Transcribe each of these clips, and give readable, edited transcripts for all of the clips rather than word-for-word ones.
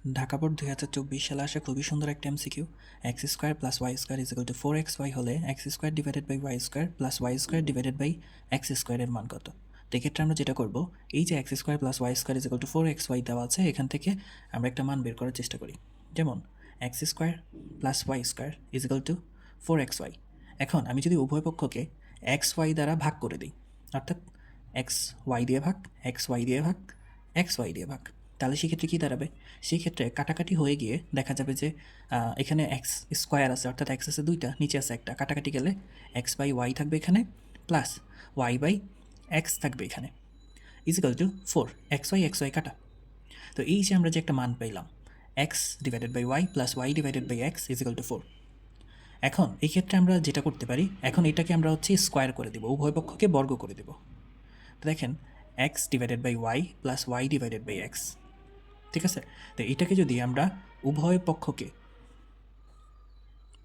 Dhaka board 2024 সালে আসা খুবই সুন্দর একটা MCQ. X square plus y square is equal to 4xy হলে x square divided by Y square plus y square divided by x স্কোয়ারের মান কত? তো এক্ষেত্রে আমরা যেটা করব, এই যে x square plus y square is equal to 4xy দেওয়া আছে, এখান থেকে আমরা একটা মান বের করার চেষ্টা করি। যেমন x square plus y square is equal to 4xy। এখন আমি যদি উভয় পক্ষকে এক্স ওয়াই দ্বারা ভাগ করে দিই, অর্থাৎ এক্স ওয়াই দিয়ে ভাগ, এক্স ওয়াই দিয়ে ভাগ, এক্স ওয়াই দিয়ে ভাগ, তাহলে সেক্ষেত্রে কী দাঁড়াবে? সেই ক্ষেত্রে কাটাকাটি হয়ে গিয়ে দেখা যাবে যে এখানে এক্স স্কোয়ার আছে, অর্থাৎ এক্স আছে দুইটা, নিচে আছে একটা, কাটাকাটি গেলে এক্স বাই ওয়াই থাকবে এখানে, প্লাস ওয়াই বাই এক্স থাকবে এখানে, ইজিক্যাল টু 4। এক্স ওয়াই কাটা। তো এই যে আমরা যে একটা মান পেলাম, x divided by y plus y divided by x is equal to 4। এখন এই ক্ষেত্রে আমরা যেটা করতে পারি, এখন এটাকে আমরা হচ্ছে স্কোয়ার করে দেবো, উভয় পক্ষকে বর্গ করে দেবো। তো দেখেন x divided by y plus y divided by x, ঠিক আছে? তো এটাকে যদি আমরা উভয় পক্ষকে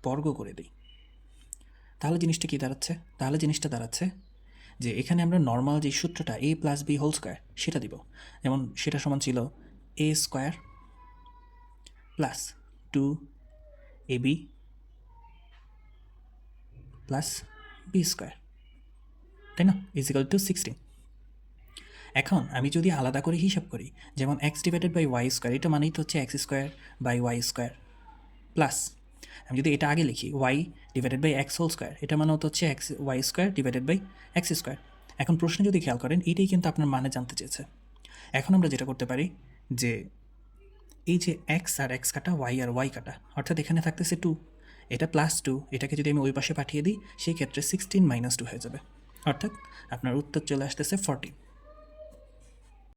বর্গ করে দিই, তাহলে জিনিসটা কী দাঁড়াচ্ছে? তাহলে জিনিসটা দাঁড়াচ্ছে যে এখানে আমরা নর্মাল যে সূত্রটা A plus B whole square সেটা দিব। যেমন সেটা সমান ছিল A square plus 2ab plus B square, তাই না? Equal to 16। এখন আমি যদি আলাদা করে হিসাব করি, যেমন X divided by Y square, এটা মানেই তো হচ্ছে X square by Y square, plus আমি যদি এটা আগে লিখি Y divided by X whole square, এটা মানে হচ্ছে X Y square divided by x square. এখন প্রশ্নে যদি খেয়াল করেন, এটাই কিন্তু আপনার মানে জানতে চেয়েছে। এখন আমরা যেটা করতে পারি যে এই যে এক্স আর এক্স কাটা, ওয়াই আর ওয়াই কাটা, অর্থাৎ এখানে থাকতেছে 2, এটা প্লাস 2, এটাকে যদি আমি ওই পাশে পাঠিয়ে দিই, সেই ক্ষেত্রে 16 - 2 হয়ে যাবে, অর্থাৎ আপনার উত্তর চলে আসতেছে 40।